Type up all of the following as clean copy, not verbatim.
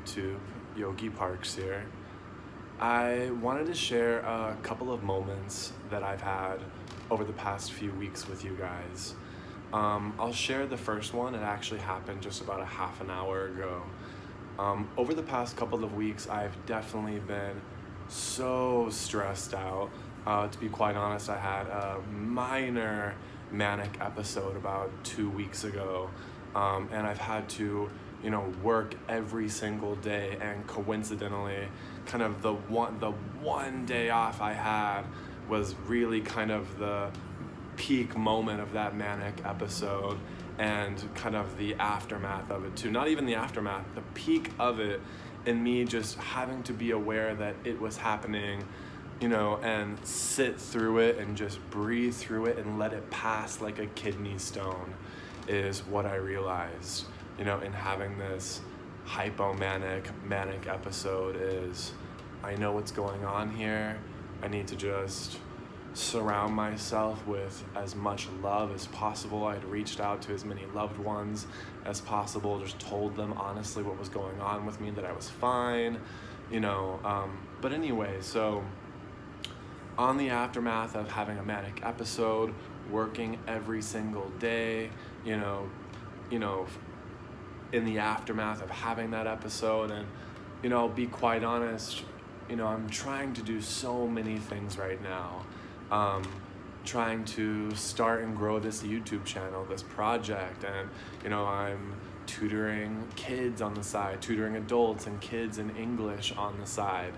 YouTube. Yogi Parks here. I wanted to share a couple of moments that I've had over the past few weeks with you guys. I'll share the first one. It actually happened just about a half an hour ago. Over the past couple of weeks, I've definitely been so stressed out. To be quite honest, I had a minor manic episode about 2 weeks ago, and I've had to work every single day, and coincidentally kind of the one day off I had was really kind of the peak moment of that manic episode, and kind of the aftermath of it too. Not even the aftermath, the peak of it, and me just having to be aware that it was happening, and sit through it and just breathe through it and let it pass like a kidney stone is what I realized, in having this manic episode. Is I know what's going on here. I need to just surround myself with as much love as possible. I'd reached out to as many loved ones as possible, just told them honestly what was going on with me, that I was fine, but anyway, so on the aftermath of having a manic episode, working every single day, in the aftermath of having that episode, and I'll be quite honest, I'm trying to do so many things right now. Trying to start and grow this YouTube channel, this project, and I'm tutoring kids on the side, tutoring adults and kids in English on the side,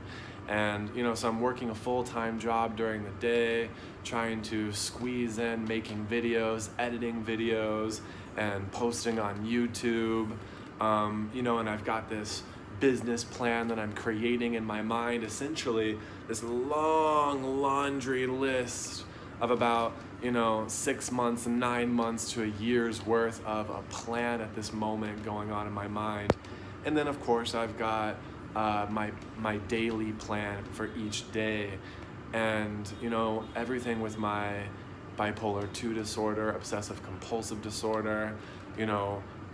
and so I'm working a full-time job during the day, trying to squeeze in making videos, editing videos, and posting on YouTube, and I've got this business plan that I'm creating in my mind, essentially this long laundry list of about 6 months, 9 months to a year's worth of a plan at this moment going on in my mind. And then of course I've got my daily plan for each day, and everything with my bipolar 2 disorder, obsessive compulsive disorder,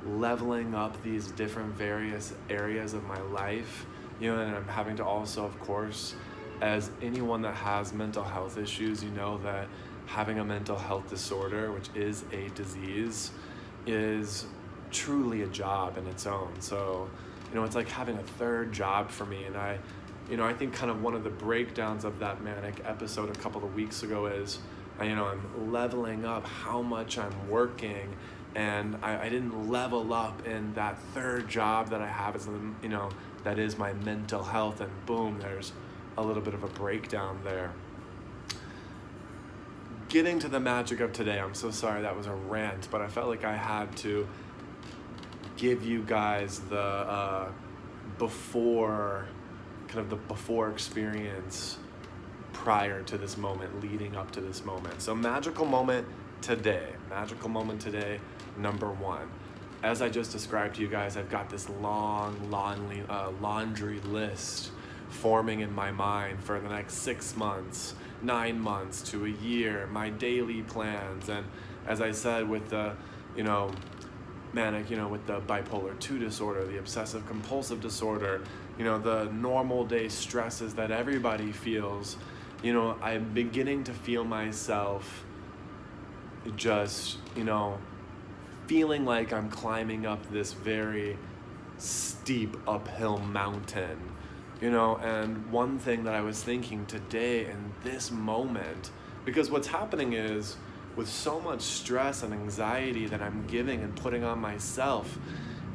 leveling up these different various areas of my life, and I'm having to also, of course, as anyone that has mental health issues, that having a mental health disorder, which is a disease, is truly a job in its own. So, it's like having a third job for me. And I think kind of one of the breakdowns of that manic episode a couple of weeks ago is, I'm leveling up how much I'm working, and I didn't level up in that third job that I have as that is my mental health, and boom, there's a little bit of a breakdown there. Getting to the magic of today, I'm so sorry that was a rant, but I felt like I had to give you guys the before experience prior to this moment, leading up to this moment. So magical moment today, number one. As I just described to you guys, I've got this long laundry list forming in my mind for the next 6 months, 9 months to a year, my daily plans. And as I said, with the manic, with the bipolar 2 disorder, the obsessive compulsive disorder, the normal day stresses that everybody feels, I'm beginning to feel myself just, feeling like I'm climbing up this very steep uphill mountain, and one thing that I was thinking today in this moment, because what's happening is, with so much stress and anxiety that I'm giving and putting on myself,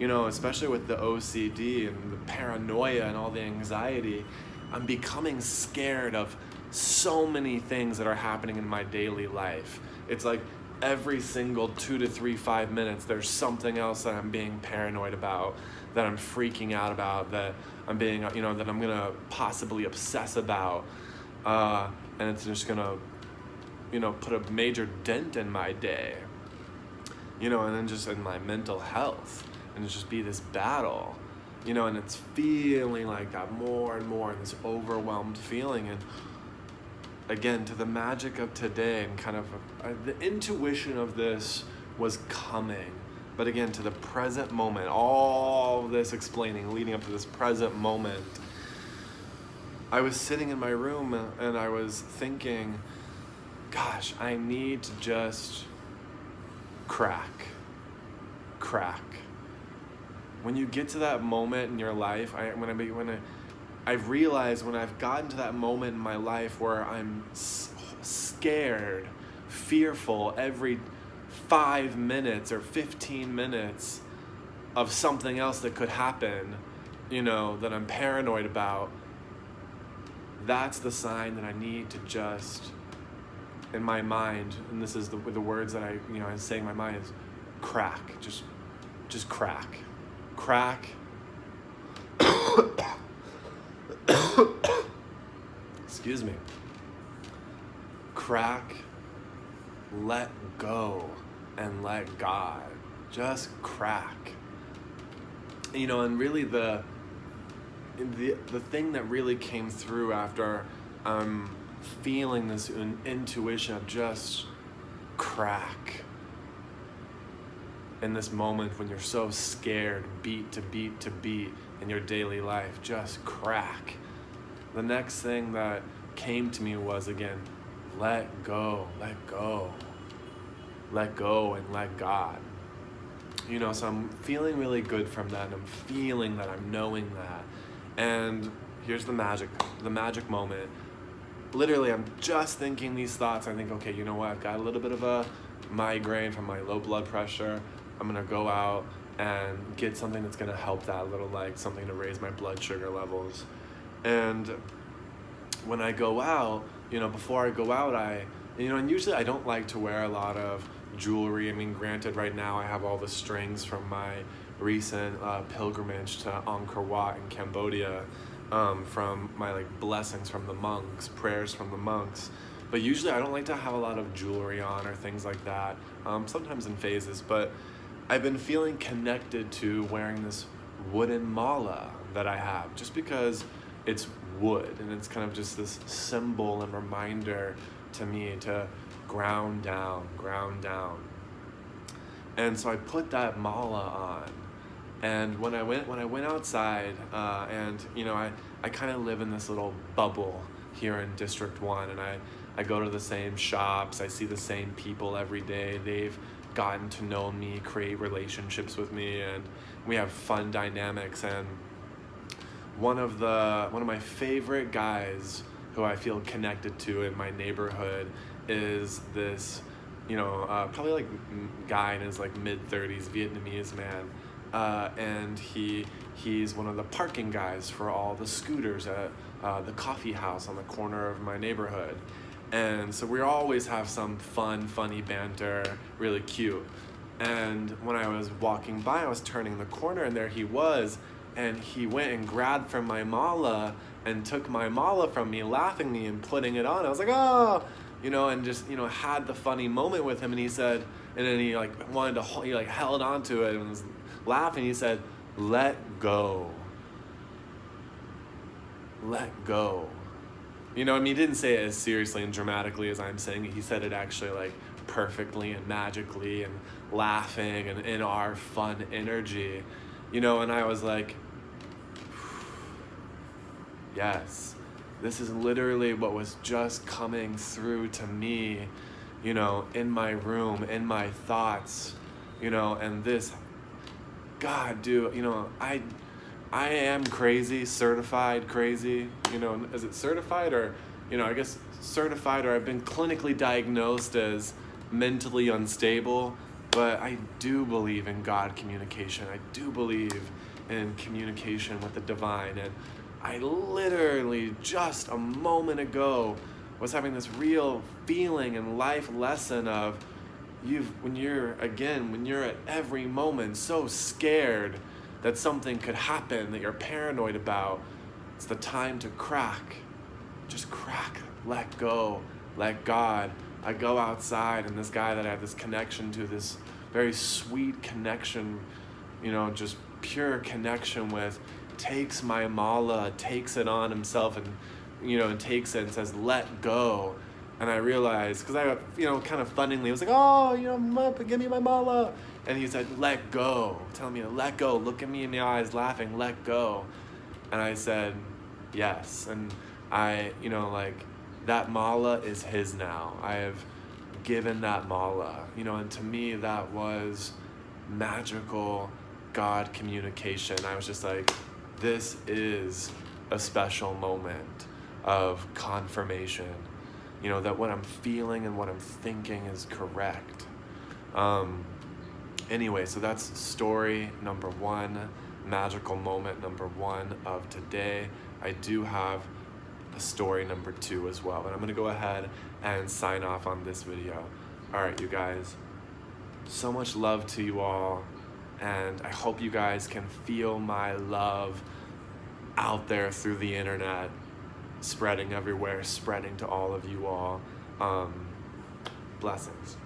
especially with the OCD and the paranoia and all the anxiety, I'm becoming scared of so many things that are happening in my daily life. It's like every single 2 to 5 minutes, there's something else that I'm being paranoid about, that I'm freaking out about, that I'm being, that I'm gonna possibly obsess about, and it's just gonna, put a major dent in my day, and then just in my mental health, and it's just be this battle, and it's feeling like that more and more, and this overwhelmed feeling. And again, to the magic of today, and kind of the intuition of this was coming But again, to the present moment, all this explaining leading up to this present moment, I was sitting in my room and I was thinking, gosh, I need to just crack. When you get to that moment in your life, I've realized when I've gotten to that moment in my life where I'm scared, fearful every 5 minutes or 15 minutes of something else that could happen, that I'm paranoid about, that's the sign that I need to just, in my mind, and this is the words that I'm saying in my mind is crack, just crack. Excuse me. Crack, let go, and let God. Just crack. And really the thing that really came through after feeling this intuition of just crack in this moment when you're so scared, beat to beat to beat in your daily life, just crack. The next thing that came to me was, again, let go and let God. So I'm feeling really good from that, and I'm feeling that, I'm knowing that. And here's the magic moment. Literally, I'm just thinking these thoughts. I think, okay, you know what? I've got a little bit of a migraine from my low blood pressure. I'm gonna go out and get something that's gonna help that a little, like something to raise my blood sugar levels. And when I go out, before I go out, and usually I don't like to wear a lot of jewelry. I mean, granted, right now I have all the strings from my recent pilgrimage to Angkor Wat in Cambodia, from my blessings from the monks, prayers from the monks. But usually I don't like to have a lot of jewelry on or things like that, sometimes in phases. But I've been feeling connected to wearing this wooden mala that I have, just because it's wood and it's kind of just this symbol and reminder to me to ground down. And so I put that mala on, and when I went outside, and I kind of live in this little bubble here in District 1, and I go to the same shops, I see the same people every day. They've gotten to know me, create relationships with me, and we have fun dynamics. And one of my favorite guys who I feel connected to in my neighborhood is this, probably guy in his mid-30s, Vietnamese man, and he's one of the parking guys for all the scooters at the coffee house on the corner of my neighborhood. And so we always have some funny banter, really cute. And when I was walking by, I was turning the corner, and there he was, and he went and grabbed from my mala and took my mala from me, laughingly, and putting it on. I was like, oh, and just, had the funny moment with him. And he said, and then he wanted to, he held on to it and was laughing. He said, let go. He didn't say it as seriously and dramatically as I'm saying it. He said it actually perfectly and magically and laughing and in our fun energy, and I was like, yes, this is literally what was just coming through to me, in my room, in my thoughts, and this, God, dude, I am crazy, certified crazy, is it certified or, I guess certified, or I've been clinically diagnosed as mentally unstable, but I do believe in God communication. I do believe in communication with the divine. And I literally just a moment ago was having this real feeling and life lesson of when you're at every moment so scared that something could happen that you're paranoid about, it's the time to crack. Just crack, let go, let God. I go outside, and this guy that I have this connection to, this very sweet connection, just pure connection with, takes my mala, takes it on himself, and, and takes it and says, let go. And I realized, because I, kind of funningly was like, oh, give me my mala. And he said, let go. Telling me to let go. Look at me in the eyes, laughing, let go. And I said, yes. And I, that mala is his now. I have given that mala, and to me that was magical God communication. I was just like, this is a special moment of confirmation, that what I'm feeling and what I'm thinking is correct. Anyway, so that's story number 1, magical moment number 1 of today. I do have a story number 2 as well, and I'm gonna go ahead and sign off on this video. All right, you guys, so much love to you all, and I hope you guys can feel my love out there through the internet, spreading everywhere, spreading to all of you all. Blessings.